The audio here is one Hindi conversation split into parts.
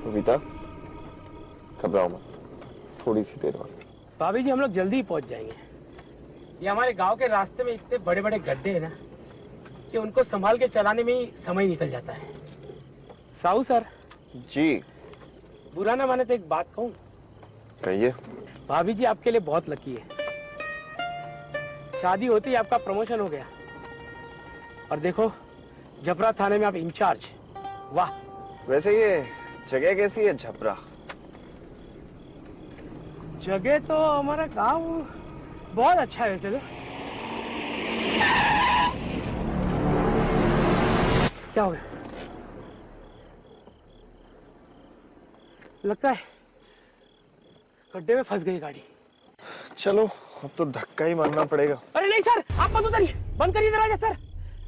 बबीता, घबराओ मत, थोड़ी सी देर बाद। भाभी जी हम लोग जल्दी ही पहुंच जाएंगे। ये हमारे गांव के रास्ते में इतने बड़े बड़े गड्ढे हैं ना कि उनको संभाल के चलाने में ही समय निकल जाता है। साहू सर जी। बुरा ना माने तो एक बात कहूं? कहिए। भाभी जी आपके लिए बहुत लकी है। शादी होते ही आपका प्रमोशन हो गया और देखो झपरा थाने में आप इंचार्ज। वाह। वैसे ये जगह कैसी है झपरा? जगह तो हमारा गांव बहुत अच्छा है वैसे तो। क्या हो गया? लगता है गड्ढे में फंस गई गाड़ी। चलो अब तो धक्का ही मारना पड़ेगा। अरे नहीं सर, आप मत उतरिए, बंद करिए दरवाजा सर।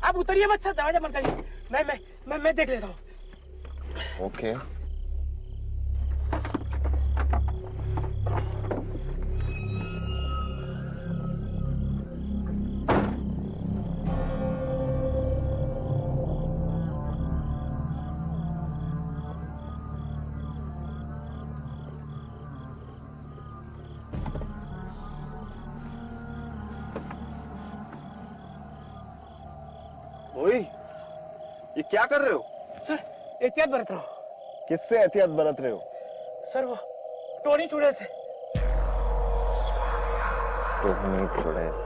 आप उतरिए मत सर, दरवाजा बंद करिए। मैं देख लेता हूँ। ओके। ओए, ये क्या कर रहे हो? सर एहतियात बरत रहा हूँ। किससे एहतियात बरत रहे हो? सर वो टोनी चुड़ैल से। टोनी चुड़ैल?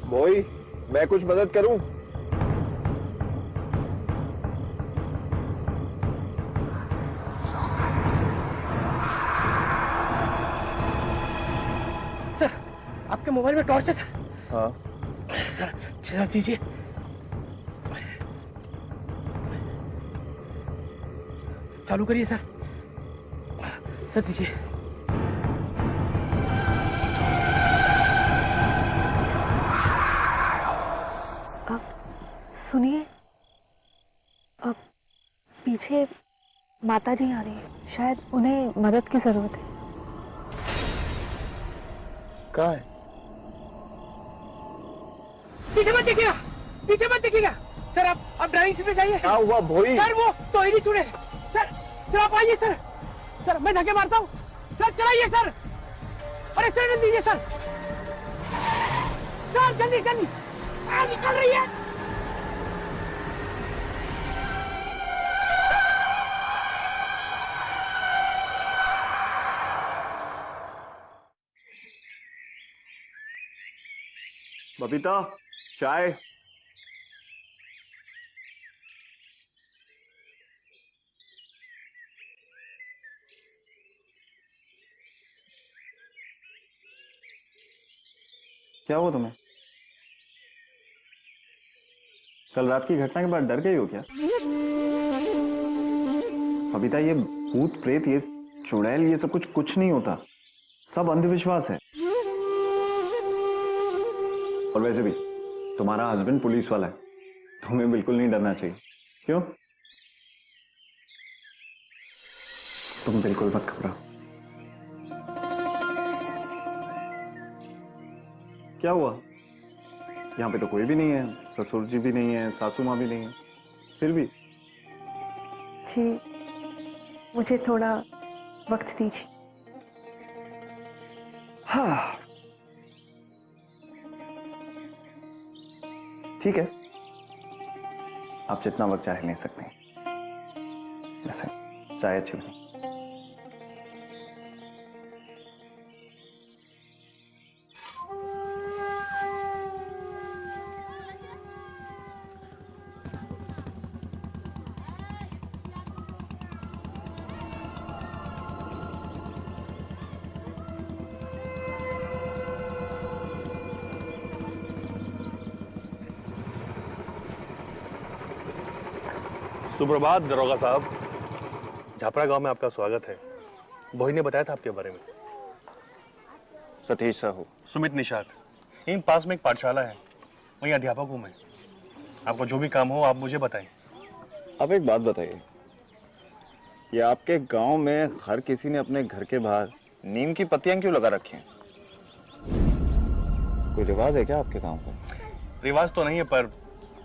बोई, मैं कुछ मदद करूं? सर आपके मोबाइल में टॉर्च है सर? हाँ। सर जरा दीजिए। चालू करिए सर। सर दीजिए। अब सुनिए, अब पीछे माता जी आ रही है, शायद उन्हें मदद की जरूरत है। कहाँ है? पीछे मत देखिएगा, पीछे मत देखिएगा। सर आप ड्राइविंग सीट पे जाइए। क्या हुआ भोई? सर वो टोनी चुड़ैल। सर आप आइए सर। सर मैं धक्के मारता हूँ। सर चलाइए सर। अरे सर दीजिए सर। सर जल्दी जल्दी निकल रही है। बबीता, चाय। क्या हुआ तुम्हें? कल रात की घटना के बाद डर गई हो क्या? बबीता, ये भूत प्रेत, ये चुड़ैल, ये सब कुछ नहीं होता, सब अंधविश्वास है। और वैसे भी तुम्हारा हस्बैंड पुलिस वाला है, तुम्हें बिल्कुल नहीं डरना चाहिए। क्यों? तुम बिल्कुल मत घबराओ। क्या हुआ? यहाँ पे तो कोई भी नहीं है, ससुर जी भी नहीं है, सासू माँ भी नहीं है, फिर भी। जी मुझे थोड़ा वक्त दीजिए। हाँ ठीक है, आप जितना वक्त चाहे ले सकते हैं। वैसे चाय अच्छी बनी। सुप्रभात दरोगा साहब, झापड़ा गांव में आपका स्वागत है। बोही ने बताया था आपके बारे में। सतीश साहू। सुमित निषाद। इन पास में एक पाठशाला है, वहीं अध्यापक हूं मैं। आपको जो भी काम हो आप मुझे बताएं। अब एक बात बताइए, ये आपके गांव में हर किसी ने अपने घर के बाहर नीम की पत्तियां क्यों लगा रखी हैं? कोई रिवाज है क्या आपके गांव का? रिवाज तो नहीं है पर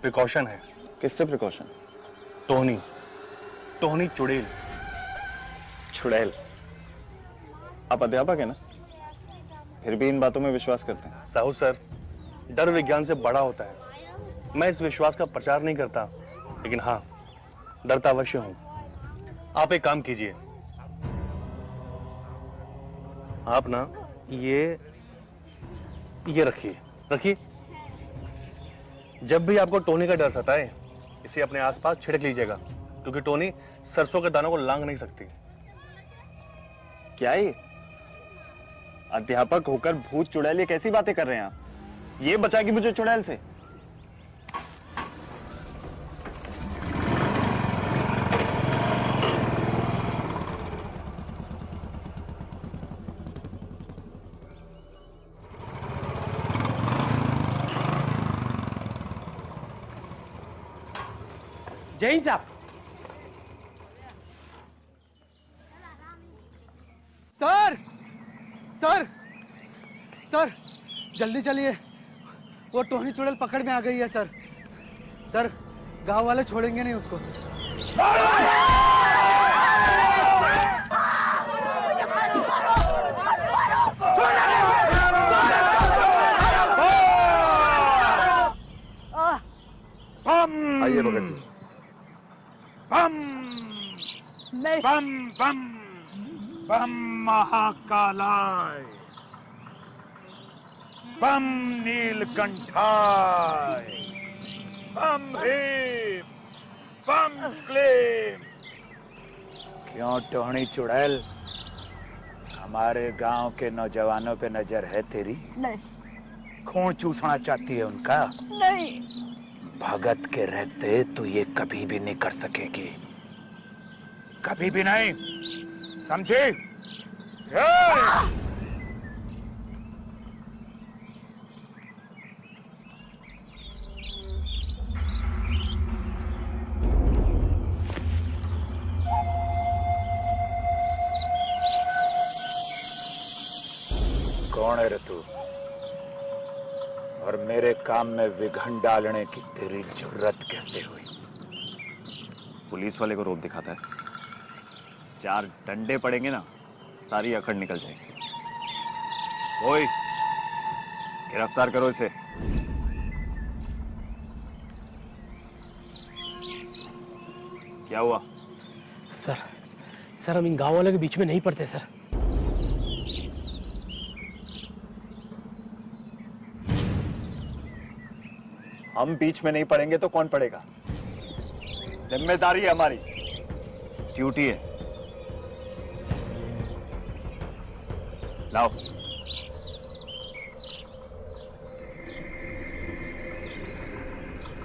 प्रिकॉशन है। किससे प्रिकॉशन? टोहनी, टोहनी चुड़ैल। चुड़ैल? आप अध्यापक है ना, फिर भी इन बातों में विश्वास करते हैं? साहू सर, डर विज्ञान से बड़ा होता है। मैं इस विश्वास का प्रचार नहीं करता, लेकिन हाँ, डरता अवश्य हूं। आप एक काम कीजिए, आप ना ये रखिए। जब भी आपको टोनी का डर सताए, इसे अपने आसपास छिड़क लीजिएगा, क्योंकि टोनी सरसों के दानों को लांग नहीं सकती। क्या ये अध्यापक होकर भूत चुड़ैल, ये कैसी बातें कर रहे हैं आप? ये बचाएगी मुझे चुड़ैल से? जय हिंद साहब। सर सर सर, जल्दी चलिए, वो टोहनी चुड़ैल पकड़ में आ गई है सर। सर, गांव वाले छोड़ेंगे नहीं उसको। आइए भगत जी। बम बम बम बम महाकालाय, बम नीलकंठाय, बम भीम, बम क्लीम। क्यों टोहनी चुड़ैल, हमारे गांव के नौजवानों पे नजर है तेरी? नहीं। खून चूसना चाहती है उनका? नहीं। भगत के रहते तो ये कभी भी नहीं कर सकेगी, कभी भी नहीं, समझे? कौन है रे तू, और मेरे काम में विघन डालने की तेरी जरूरत कैसे हुई? पुलिस वाले को रोब दिखाता है, 4 डंडे पड़ेंगे ना, सारी अकड़ निकल जाएगी। ओए, गिरफ्तार करो इसे। क्या हुआ? सर हम इन गांव वालों के बीच में नहीं पड़ते सर। हम बीच में नहीं पड़ेंगे तो कौन पड़ेगा? जिम्मेदारी है हमारी, ड्यूटी है। लाओ।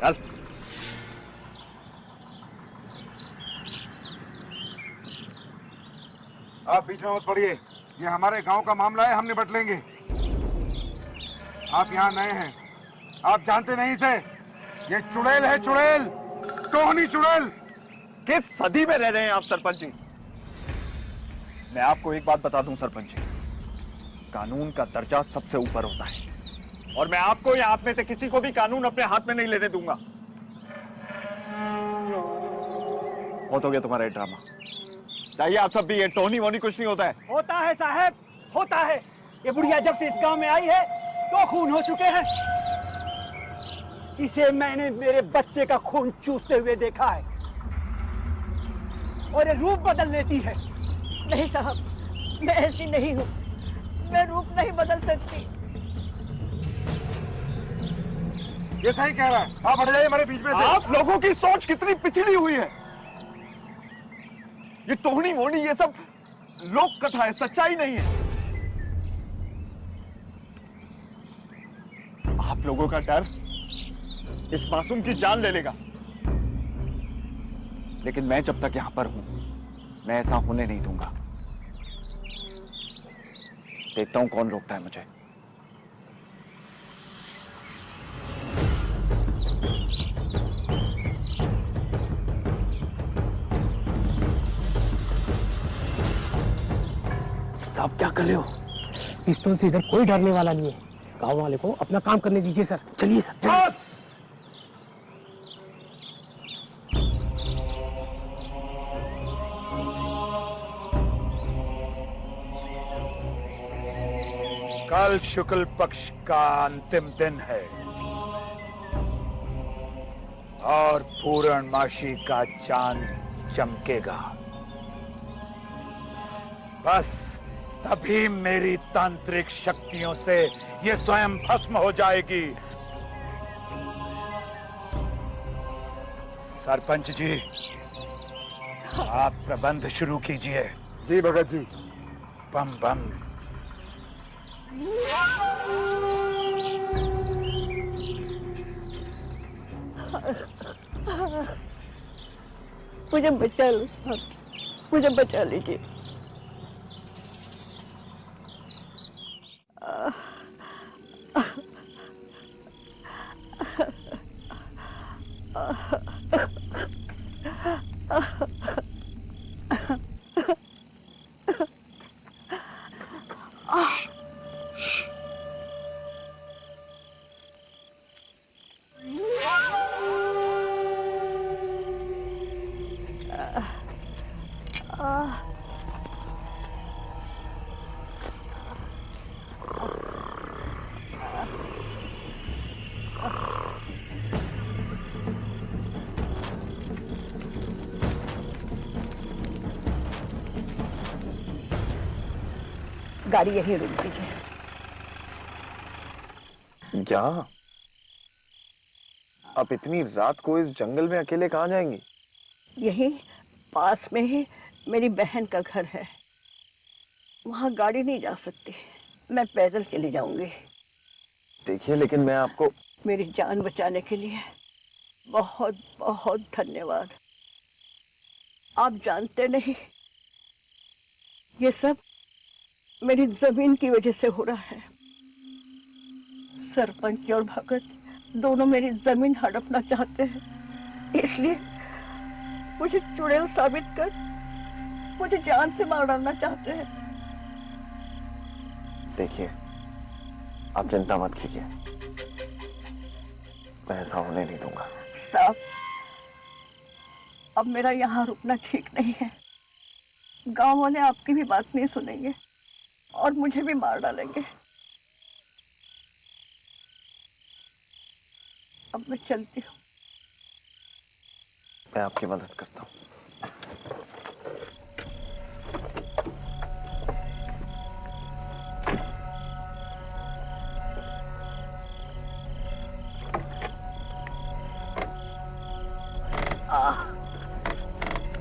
चल। आप बीच में मत पड़िए, ये हमारे गांव का मामला है, हम निपट लेंगे। आप यहाँ नए हैं, आप जानते नहीं इसे। ये चुड़ैल है, चुड़ैल, टोहनी चुड़ैल। किस सदी में रह रहे हैं आप सरपंच जी? मैं आपको एक बात बता दूं सरपंच जी, कानून का दर्जा सबसे ऊपर होता है, और मैं आपको या आप में से किसी को भी कानून अपने हाथ में नहीं लेने दूंगा। बहुत हो गया तुम्हारा ड्रामा, चाहिए आप सब भी। ये टोहनी वोनी कुछ नहीं होता है। होता है साहब, होता है। ये बुढ़िया जब से इस गांव में आई है तो खून हो चुके हैं। इसे मैंने मेरे बच्चे का खून चूसते हुए देखा है, और ये रूप बदल लेती है। नहीं साहब, मैं ऐसी नहीं हूँ, मैं रूप नहीं बदल सकती। ये सही कह रहा है, आप हट जाइए हमारे बीच में से। आप लोगों की सोच कितनी पिछड़ी हुई है। ये टोहनी वोनी ये सब लोक कथा है, सच्चाई नहीं है। आप लोगों का डर इस मासूम की जान ले लेगा, लेकिन मैं जब तक यहां पर हूं, मैं ऐसा होने नहीं दूंगा। देखता हूं कौन रोकता है मुझे। आप क्या कर रहे हो? पिस्तौल से इधर कोई डरने वाला नहीं है। गांव वाले को अपना काम करने दीजिए सर। चलिए सर, चलिए। कल शुक्ल पक्ष का अंतिम दिन है और पूर्णमासी का चांद चमकेगा। बस तभी मेरी तांत्रिक शक्तियों से ये स्वयं भस्म हो जाएगी। सरपंच जी, आप प्रबंध शुरू कीजिए। जी भगत जी। बम बम। मुझे बचा लो साहब, मुझे बचा लीजिए। गाड़ी यहीं रुक दीजिए। क्या? आप इतनी रात को इस जंगल में अकेले कहाँ जाएंगी? यहीं पास में ही मेरी बहन का घर है, वहां गाड़ी नहीं जा सकती, मैं पैदल चली जाऊंगी। देखिए, लेकिन मैं आपको... मेरी जान बचाने के लिए बहुत बहुत धन्यवाद। आप जानते नहीं, ये सब मेरी जमीन की वजह से हो रहा है। सरपंच और भगत दोनों मेरी जमीन हड़पना चाहते हैं, इसलिए मुझे चुड़ैल साबित कर मुझे जान से मार डालना चाहते हैं। देखिए, आप चिंता मत कीजिए, मैं ऐसा होने नहीं दूंगा। साहब, अब मेरा यहाँ रुकना ठीक नहीं है। गांव वाले आपकी भी बात नहीं सुनेंगे और मुझे भी मार डालेंगे। अब मैं चलती हूँ। मैं आपकी मदद करता हूँ।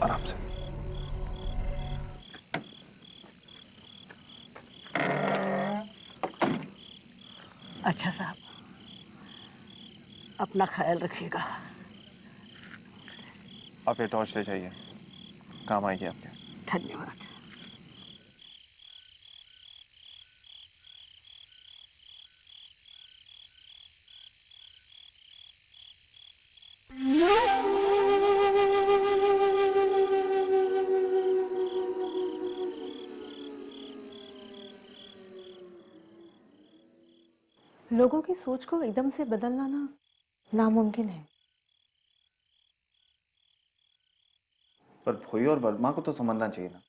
आराम से। अच्छा साहब, अपना ख्याल रखिएगा। आप ये टॉर्च ले जाइए, काम आएगी आपके। धन्यवाद। लोगों की सोच को एकदम से बदलना ना नामुमकिन है। पर भोई और वर्मा को तो समझना चाहिए ना,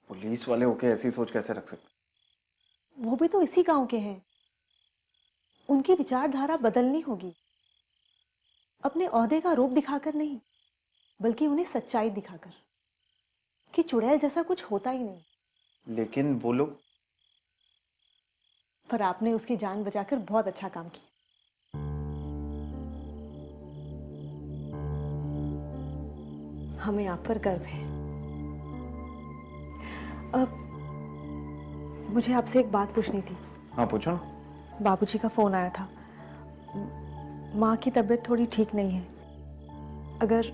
पुलिस वाले होके ऐसी सोच कैसे रख सकते? वो भी तो इसी गांव के हैं, उनकी विचारधारा बदलनी होगी। अपने ओहदे का रूप दिखाकर नहीं, बल्कि उन्हें सच्चाई दिखाकर कि चुड़ैल जैसा कुछ होता ही नहीं। लेकिन वो लोग... पर आपने उसकी जान बचाकर बहुत अच्छा काम किया। हमें आप पर गर्व है। अब मुझे आपसे एक बात पूछनी थी। हाँ, पूछो ना। बाबूजी का फोन आया था, माँ की तबीयत थोड़ी ठीक नहीं है। अगर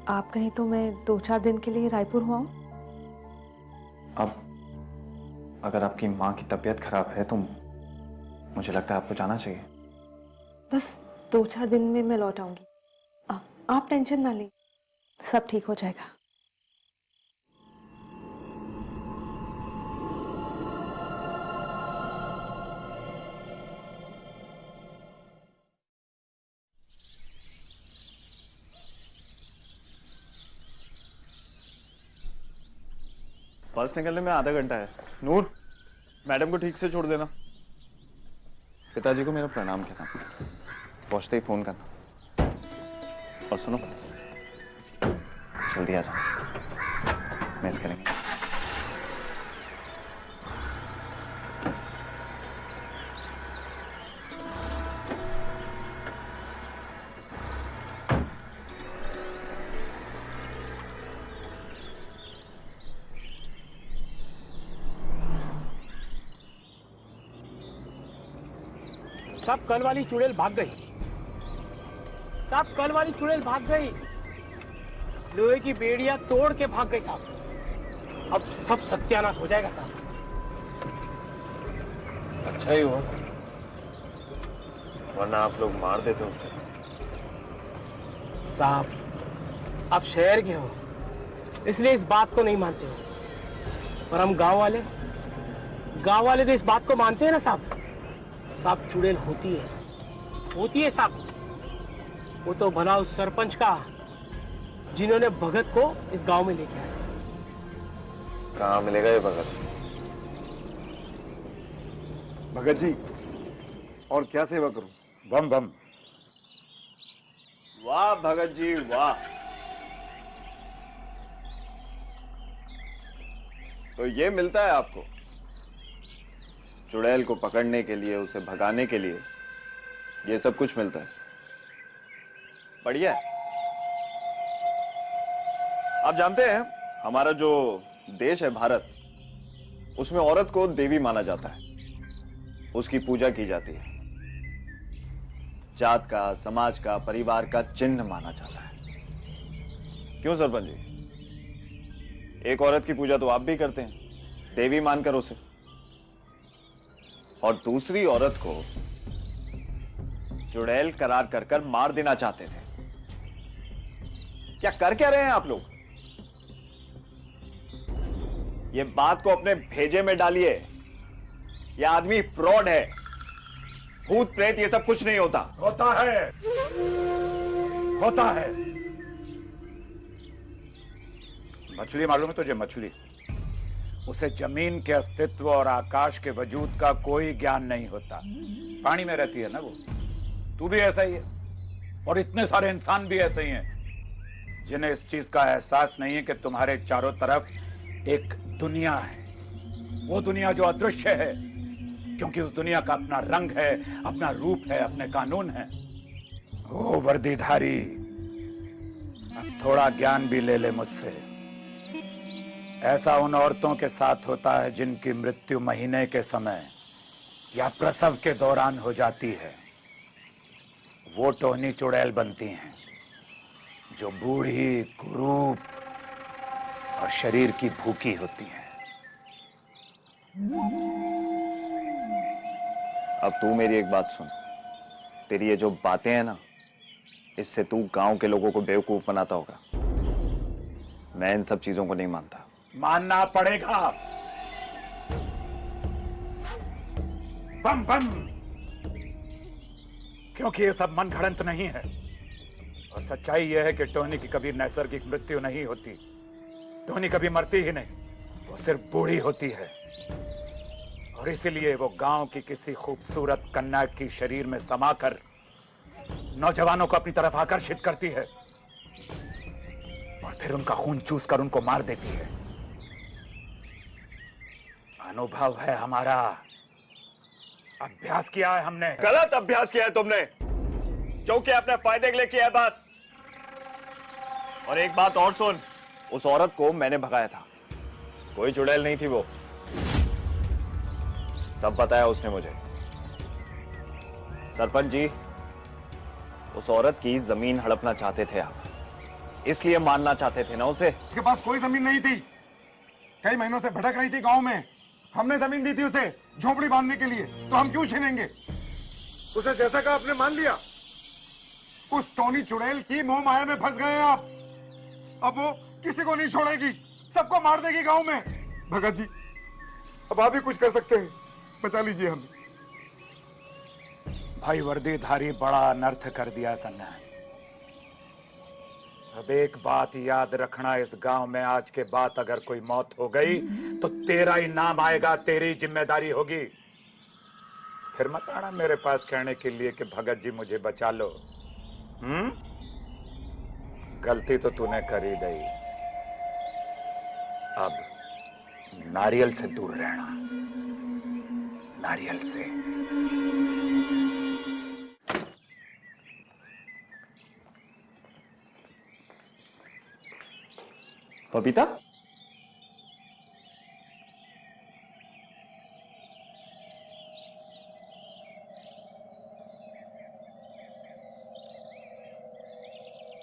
आप कहें तो मैं 2-4 दिन के लिए रायपुर हुआ हूँ। अब अगर आपकी माँ की तबीयत खराब है तो मुझे लगता है आपको जाना चाहिए। बस 2-4 दिन में मैं लौट आऊंगी। आप टेंशन ना लें, सब ठीक हो जाएगा। बस निकलने में आधा घंटा है। नूर, मैडम को ठीक से छोड़ देना। पिताजी को मेरा प्रणाम कहना, पहुंचते ही फोन करना। और सुनो, जल्दी आ जाओ, मिस करेंगे। साहब कल वाली चुड़ैल भाग गई। साहब कल वाली चुड़ैल भाग गई। लोहे की बेड़ियां तोड़ के भाग गई साहब। अब सब सत्यानाश हो जाएगा साहब। अच्छा ही हुआ, वरना आप लोग मार देते उसे। साहब आप शहर के हो, इसलिए इस बात को नहीं मानते हो, पर हम गांव वाले तो इस बात को मानते हैं ना साहब। साहब चुड़ैल होती है साहब। वो तो भला उस सरपंच का जिन्होंने भगत को इस गांव में लेके आया। कहाँ मिलेगा ये भगत? भगत जी, और क्या सेवा करूं? बम बम। वाह भगत जी वाह। तो ये मिलता है आपको? चुड़ैल को पकड़ने के लिए, उसे भगाने के लिए ये सब कुछ मिलता है। बढ़िया है। आप जानते हैं हमारा जो देश है भारत, उसमें औरत को देवी माना जाता है, उसकी पूजा की जाती है, जात का, समाज का, परिवार का चिन्ह माना जाता है। क्यों सरपंच जी? एक औरत की पूजा तो आप भी करते हैं, देवी मानकर उसे, और दूसरी औरत को चुड़ैल करार कर मार देना चाहते थे। क्या कर क्या रहे हैं आप लोग? ये बात को अपने भेजे में डालिए। यह आदमी फ्रॉड है। भूत प्रेत ये सब कुछ नहीं होता। होता है। मछली मालूम है तुझे? मछली, उसे जमीन के अस्तित्व और आकाश के वजूद का कोई ज्ञान नहीं होता। पानी में रहती है ना वो। तू भी ऐसा ही है, और इतने सारे इंसान भी ऐसे ही हैं जिन्हें इस चीज का एहसास नहीं है कि तुम्हारे चारों तरफ एक दुनिया है। वो दुनिया जो अदृश्य है, क्योंकि उस दुनिया का अपना रंग है, अपना रूप है, अपने कानून है। ओ वर्दीधारी, अब थोड़ा ज्ञान भी ले ले मुझसे। ऐसा उन औरतों के साथ होता है जिनकी मृत्यु महीने के समय या प्रसव के दौरान हो जाती है। वो टोहनी चुड़ैल बनती हैं, जो बूढ़ी, कुरूप और शरीर की भूखी होती हैं। अब तू मेरी एक बात सुन। तेरी ये जो बातें हैं ना, इससे तू गांव के लोगों को बेवकूफ बनाता होगा। मैं इन सब चीजों को नहीं मानता। मानना पड़ेगा। बम बम, क्योंकि ये सब मन घड़ंत नहीं है, और सच्चाई यह है कि टोनी की कभी नैसर्गिक मृत्यु नहीं होती। टोनी कभी मरती ही नहीं, वो सिर्फ बूढ़ी होती है। और इसीलिए वो गांव की किसी खूबसूरत कन्या की शरीर में समाकर नौजवानों को अपनी तरफ आकर्षित करती है, और फिर उनका खून चूसकर उनको मार देती है। अनुभव है हमारा, अभ्यास किया है हमने। गलत अभ्यास किया है तुमने, जो कि अपने फायदे के लिए किया है बस। और एक बात और सुन, उस औरत को मैंने भगाया था, कोई चुड़ैल नहीं थी वो। सब बताया उसने मुझे। सरपंच जी, उस औरत की जमीन हड़पना चाहते थे आप, इसलिए मारना चाहते थे ना उसे। उसके पास कोई जमीन नहीं थी, कई महीनों से भटक रही थी गांव में। हमने जमीन दी थी उसे झोपड़ी बांधने के लिए, तो हम क्यों छीनेंगे? उसे जैसा कहा आपने मान लिया। उस टोनी चुड़ैल की मोह माया में फंस गए आप। अब वो किसी को नहीं छोड़ेगी, सबको मार देगी गांव में। भगत जी, अब आप भी कुछ कर सकते हैं, बचा लीजिए हमें। भाई वर्दीधारी, बड़ा अनर्थ कर दिया तन्ने। अब एक बात याद रखना, इस गांव में आज के बाद अगर कोई मौत हो गई तो तेरा ही नाम आएगा, तेरी जिम्मेदारी होगी। फिर मत आना मेरे पास कहने के लिए कि भगत जी मुझे बचा लो। गलती तो तूने कर ही दी, अब नारियल से दूर रहना, नारियल से। बबीता,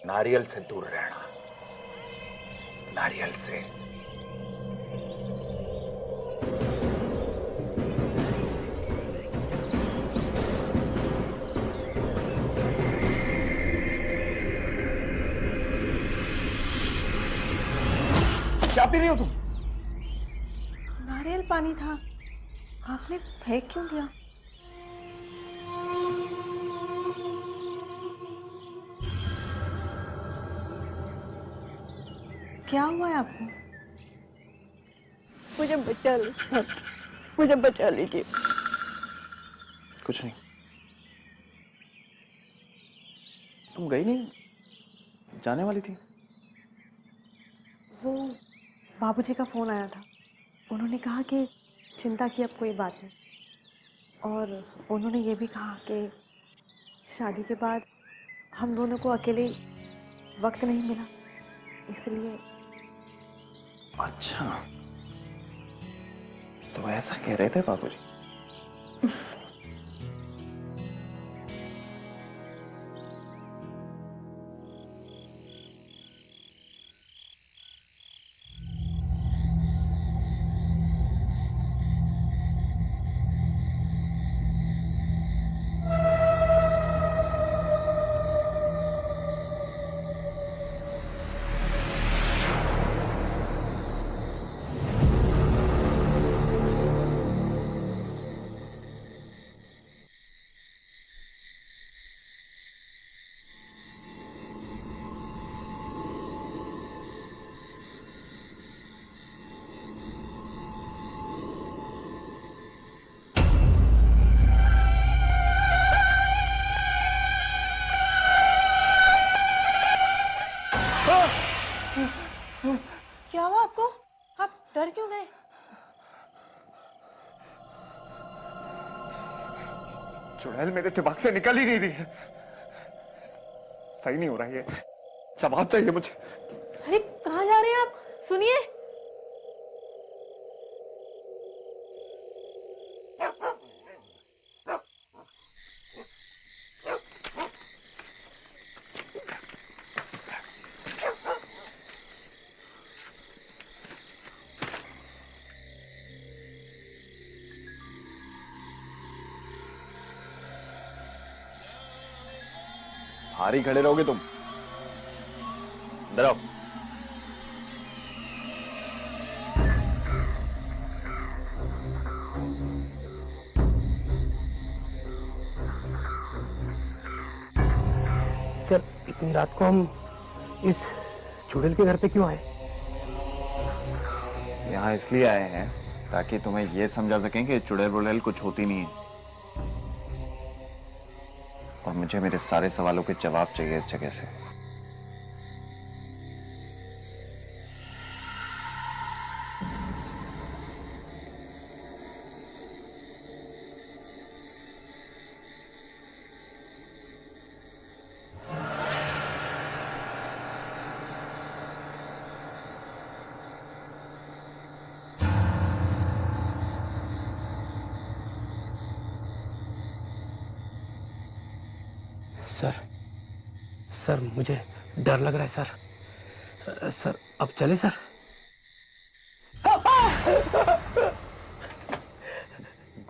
नारियल से दूर रहना, नारियल से। क्या पी रही हो तुम? नारियल पानी था, आपने फेंक क्यों दिया? क्या हुआ है आपको? मुझे बचा लो सर, मुझे बचा लीजिए। कुछ नहीं। तुम गई नहीं? जाने वाली थी। वो बाबूजी का फोन आया था, उन्होंने कहा कि चिंता की अब कोई बात नहीं, और उन्होंने ये भी कहा कि शादी के बाद हम दोनों को अकेले वक्त नहीं मिला, इसलिए। अच्छा, तो ऐसा कह रहे थे बाबूजी? क्या हुआ आपको? आप डर क्यों गए? चुड़ैल मेरे दिमाग से निकल ही नहीं रही है। सही नहीं हो रहा है, जवाब चाहिए मुझे। अरे कहाँ जा रहे हैं आप? सुनिए। बाहर ही खड़े रहोगे तुम? अंदर आओ। सर, इतनी रात को हम इस चुड़ैल के घर पे क्यों आए? यहाँ इसलिए आए हैं ताकि तुम्हें यह समझा सकें कि चुड़ैल वुड़ैल कुछ होती नहीं है, और मुझे मेरे सारे सवालों के जवाब चाहिए इस जगह से। सर, मुझे डर लग रहा है सर। सर, अब चले सर?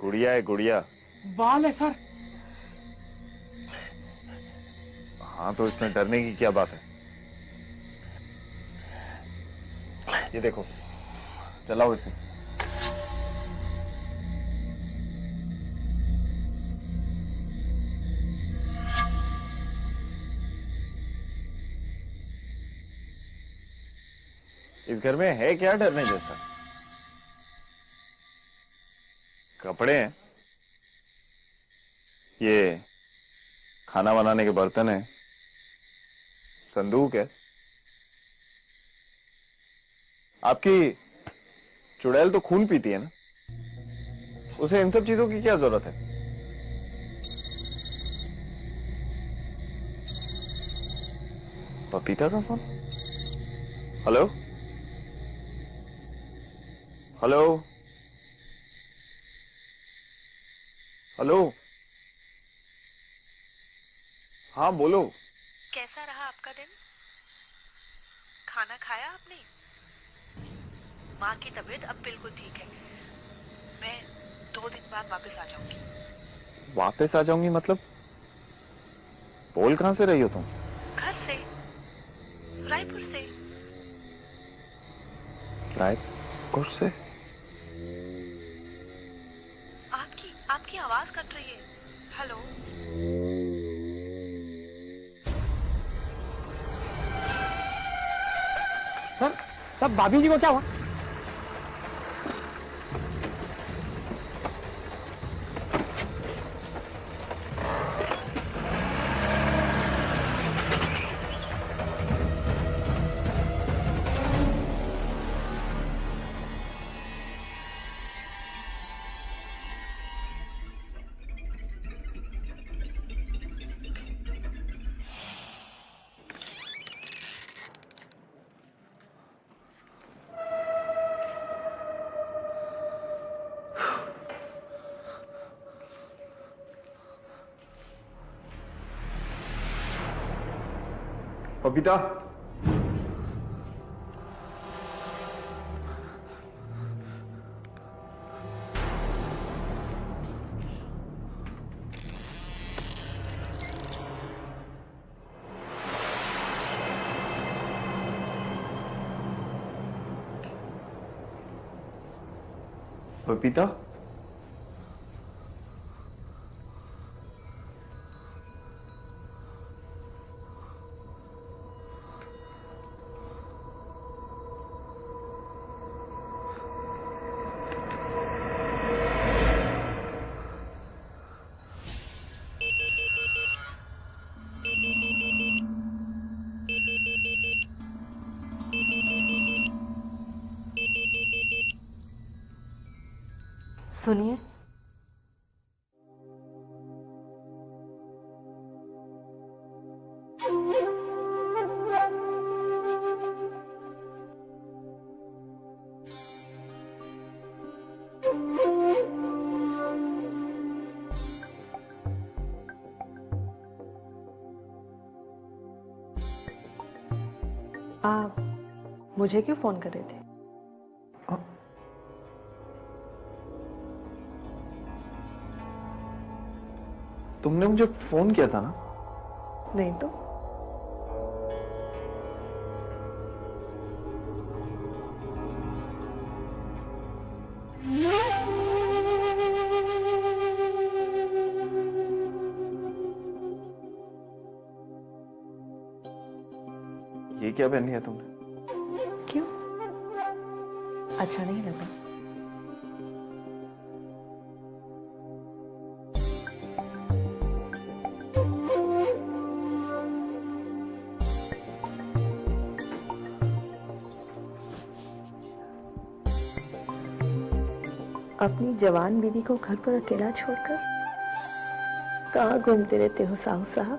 गुड़िया है, गुड़िया। बाल है सर। हाँ, तो इसमें डरने की क्या बात है? ये देखो, चलाओ इसे। इस घर में है क्या डरने जैसा? कपड़े हैं, ये खाना बनाने के बर्तन है, संदूक है। आपकी चुड़ैल तो खून पीती है ना, उसे इन सब चीजों की क्या जरूरत है? पपीता का फोन? हेलो हेलो हेलो, हाँ बोलो। कैसा रहा आपका दिन? खाना खाया आपने? माँ की तबीयत अब बिल्कुल ठीक है। मैं 2 दिन बाद वापस आ जाऊंगी। वापस आ जाऊंगी मतलब? बोल कहां से रही हो तुम? घर से, रायपुर से। रायपुर से? आपकी आवाज कट रही है। हेलो। सर, तब भाभी जी को क्या हुआ? पपीता, पपीता, सुनिए, आप मुझे क्यों फोन कर रहे थे? तुमने मुझे फोन किया था ना? नहीं तो। ये क्या पहन लिया तुमने? क्यों? अच्छा नहीं लगा? अपनी जवान बीवी को घर पर अकेला छोड़कर कहाँ घूमते रहते हो साहू साहब?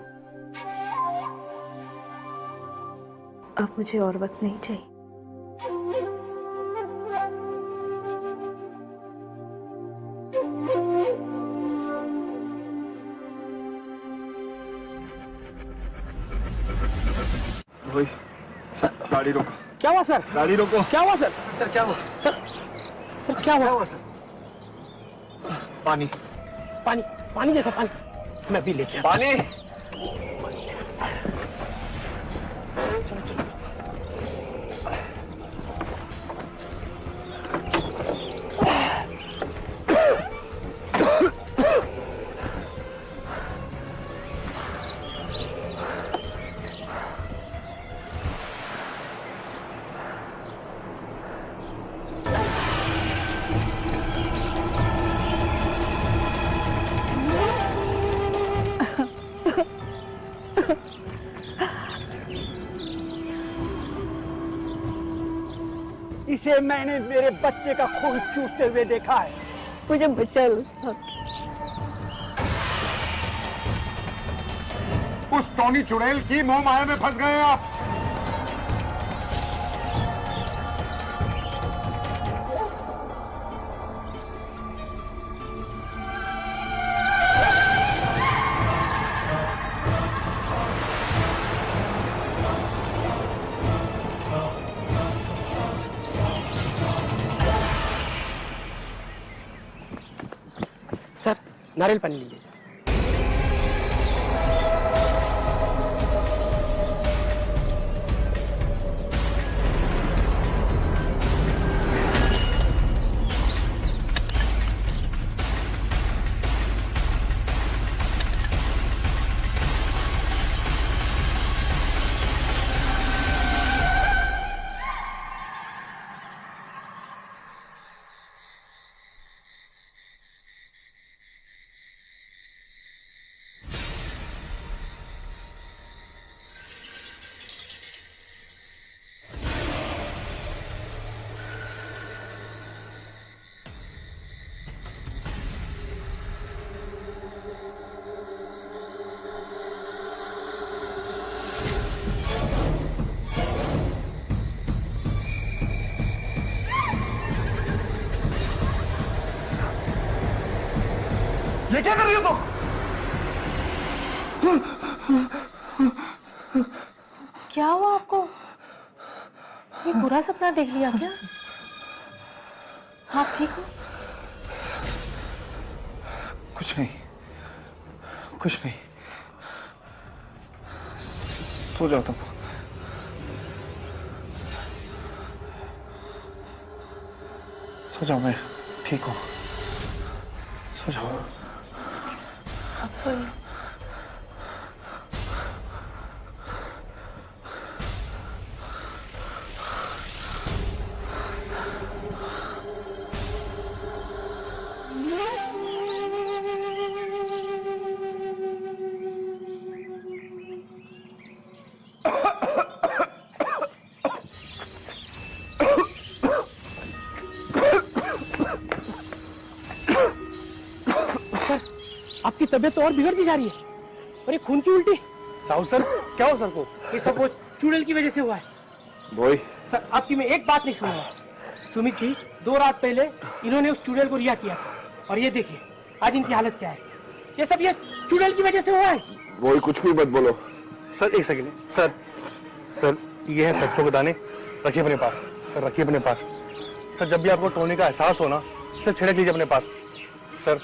अब मुझे और वक्त नहीं चाहिए। वही, गाड़ी रोको। क्या हुआ सर? गाड़ी रोको। क्या हुआ सर? सर क्या हुआ? सर क्या हुआ? सर? पानी, पानी, पानी देखो, पानी। मैं भी लेके आता हूं। पानी। जिसे मैंने मेरे बच्चे का खून चूसते हुए देखा है। मुझे बचा लो साहब। उस टोनी चुड़ैल की मोह माया में फंस गए आप। सर नारियल पानी लीजिए। ये क्या कर रही हो तुम? क्या हुआ आपको? ये बुरा सपना देख लिया क्या? आप ठीक हो? कुछ नहीं, कुछ नहीं। सो जाओ तुम। सो जाओ, मैं ठीक हूँ। सो जाओ। अब सोइए। आपकी तबीयत तो और बिगड़ती जा रही है। और ये खून की उल्टी। साहू सर, क्या हो सर को? ये सब वो चुड़ैल की वजह से हुआ है। बोई सर आपकी मैं एक बात नहीं सुनूंगा। सुमित जी 2 रात पहले इन्होंने उस चुड़ैल को रिहा किया था और ये देखिए आज इनकी हालत क्या है। ये सब ये चुड़ैल की वजह से हुआ है। बोई कुछ भी मत बोलो। सर एक सेकंड। सर सर ये है सरसों के दाने, रखिए अपने पास। सर रखिए अपने पास। सर जब भी आपको टोनी का एहसास हो ना, सर छिड़क लीजिए अपने पास। सर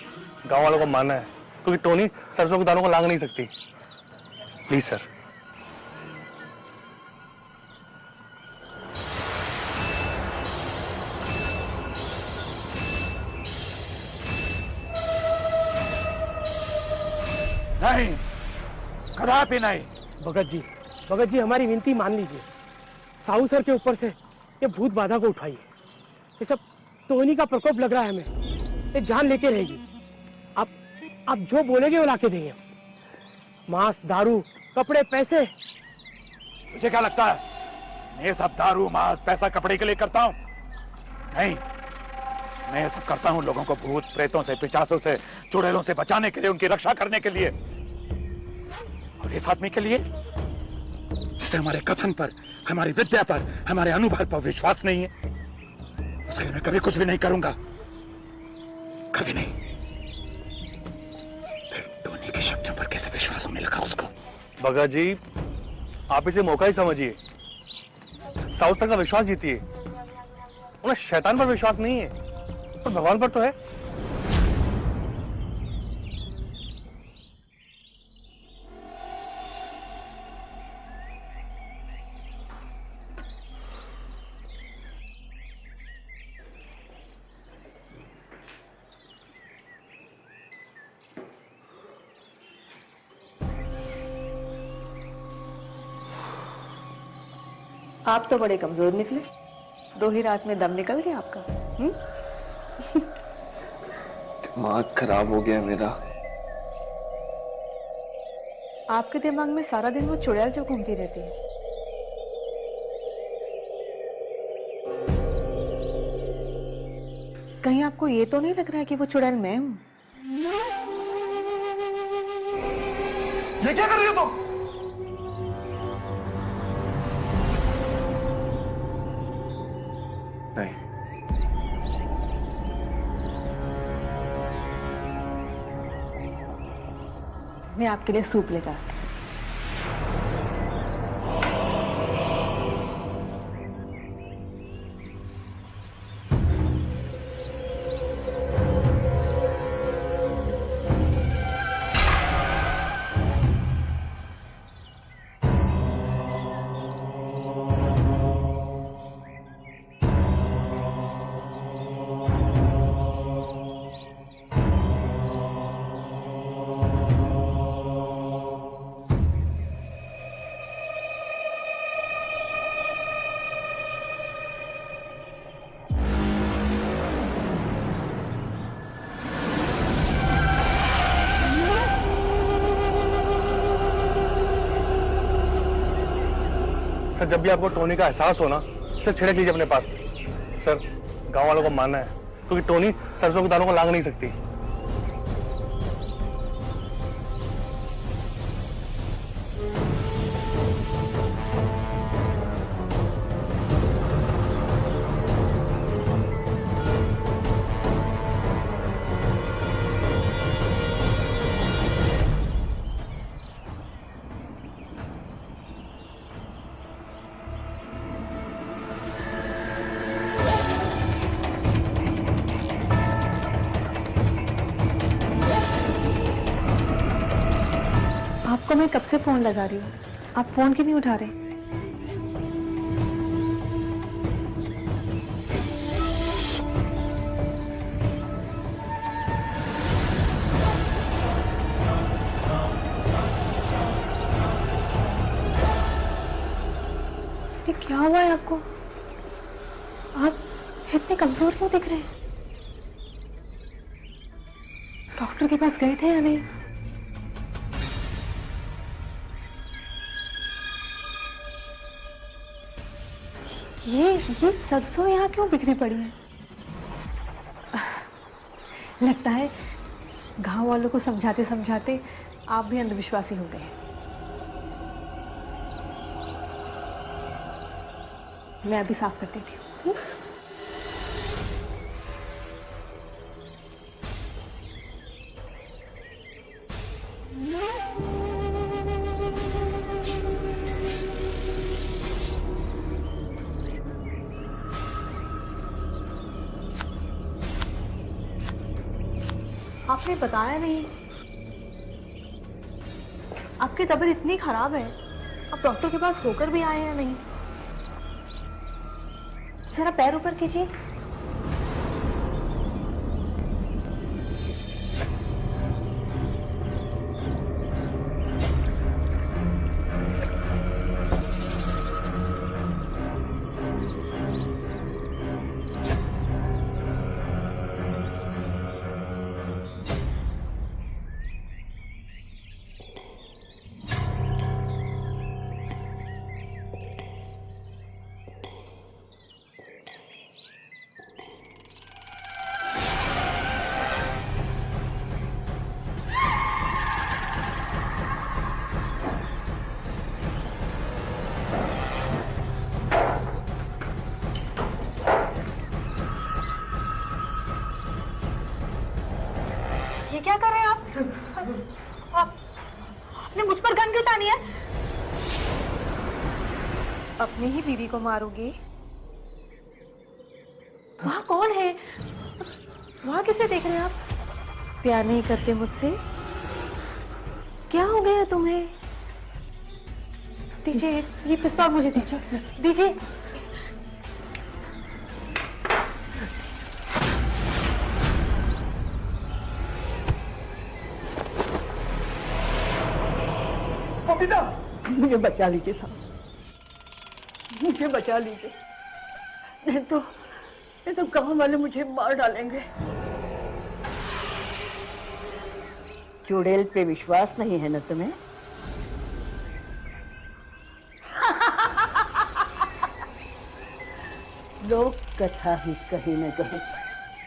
गांव वालों को मानना है क्योंकि टोनी सरसों के दानों को लांग नहीं सकती। Please sir. नहीं, कदापि नहीं। भगत जी हमारी विनती मान लीजिए। साहू सर के ऊपर से ये भूत बाधा को उठाइए। ये सब टोनी का प्रकोप लग रहा है हमें। ये जान लेके रहेगी। आप जो बोलेंगे वो लाके देंगे। मांस, दारू, कपड़े, पैसे। मुझे क्या लगता है मैं ये सब दारू, मांस, पैसा, कपड़े के लिए करता हूं? नहीं, मैं ये सब करता हूं लोगों को भूत प्रेतों से, पिशाचों से, चुड़ैलों से बचाने के लिए, उनकी रक्षा करने के लिए। और इस आदमी के लिए जिसे हमारे कथन पर, हमारी विद्या पर, हमारे अनुभव पर विश्वास नहीं है, उसके लिए मैं कभी कुछ भी नहीं करूंगा। कभी नहीं। फिर टोनी की शक्तियों पर कैसे विश्वास होने लगा उसको? भगत जी आप इसे मौका ही समझिए। साहू सर का विश्वास जीतिए। उन्हें शैतान पर विश्वास नहीं है पर भगवान पर तो है। आप तो बड़े कमजोर निकले। 2 ही रात में दम निकल गया आपका। दिमाग खराब हो गया मेरा। आपके दिमाग में सारा दिन वो चुड़ैल जो घूमती रहती है। कहीं आपको ये तो नहीं लग रहा है कि वो चुड़ैल मैं हूं? ये क्या कर रही हो तुम? नहीं, मैं आपके लिए सूप लेकर आती हूं। सर जब भी आपको टोनी का एहसास हो ना, सर छिड़क लीजिए अपने पास। सर गांव वालों को मानना है क्योंकि टोनी सरसों के दानों को लांग नहीं सकती। आपको मैं कब से फोन लगा रही हूँ, आप फोन क्यों नहीं उठा रहे? ये क्या हुआ है आपको? आप इतने कमजोर क्यों दिख रहे हैं? डॉक्टर के पास गए थे या नहीं? ये सरसों यहाँ क्यों बिखरी पड़ी है? लगता है गांव वालों को समझाते समझाते आप भी अंधविश्वासी हो गए। मैं अभी साफ कर देती हूँ। आपने बताया नहीं, आपकी तबीयत इतनी खराब है, आप डॉक्टर के पास होकर भी आए या नहीं? जरा पैर ऊपर कीजिए। ये क्या कर रहे हैं आप? आपने मुझ पर गन क्यों तानी है? अपनी ही बीवी को मारोगे? वहाँ कौन है? वहाँ किसे देख रहे हैं आप? प्यार नहीं करते मुझसे? क्या हो गया तुम्हें? दीजिए ये पिस्तौल, मुझे दीजिए, दीजिए। मुझे बचा लीजिए साहब, मुझे बचा लीजिए, नहीं तो गांव वाले मुझे मार डालेंगे। चुड़ैल पे विश्वास नहीं है ना तुम्हें? लोक कथा ही कहीं न कहीं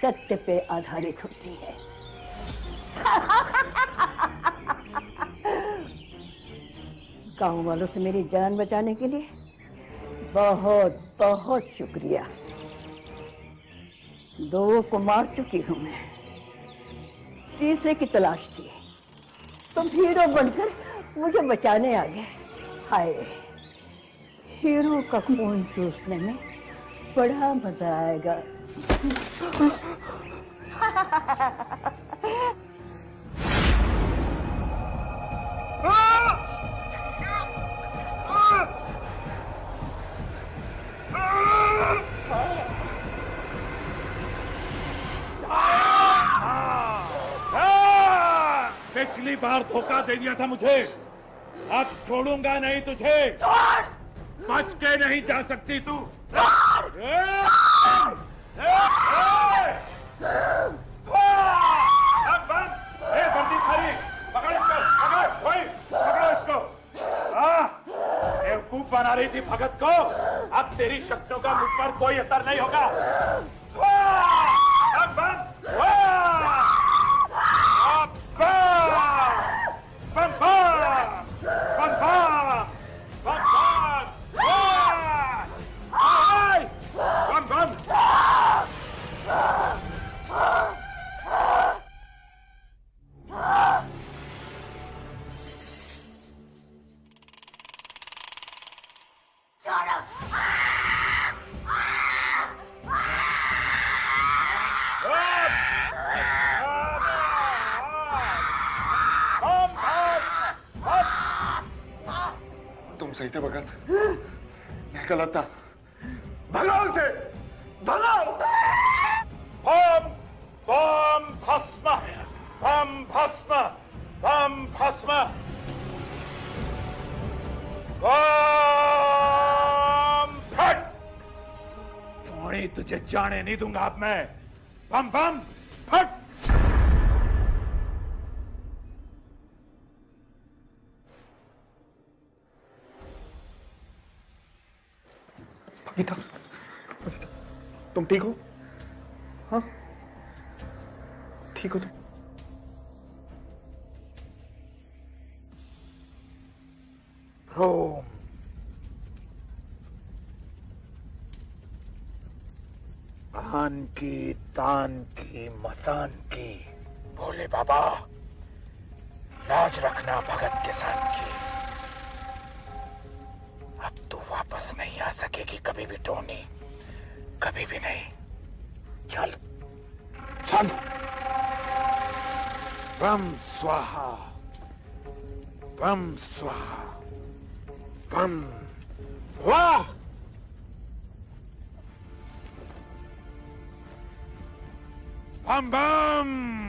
सत्य पे आधारित होती है। गांव वालों से मेरी जान बचाने के लिए बहुत बहुत शुक्रिया। 2 को मार चुकी हूं मैं, तीसरे की तलाश थी। तुम हीरो बनकर मुझे बचाने आ गए। हाय, हीरो का खून चूसने में बड़ा मजा आएगा। पिछली बार धोखा दे दिया था मुझे, अब छोड़ूंगा नहीं तुझे। बच के नहीं जा सकती तू। बंदी खाली, पकड़ इसको, पकड़ो इसको। बेवकूफ बना रही थी भगत को, अब तेरी शक्तियों का मुझ पर कोई असर नहीं होगा। सही थे भगत, मैं गलत था। भगाओ उसे, भगाओ। बम बम भस्म, बम भस्म, बम भस्म, बम फट। थोड़ी तुझे जाने नहीं दूंगा अब मैं। बम बम फट। गीता, तुम ठीक हो? हाँ, ठीक हो तुम? रोम आन की, तान की, मसान की, भोले बाबा लाज रखना भगत किसान की। अब तू वापस नहीं आ सकेगी कभी भी टोनी, कभी भी नहीं। चल चल। बम स्वाहा, बम स्वाहा, बम वाह। बम बम।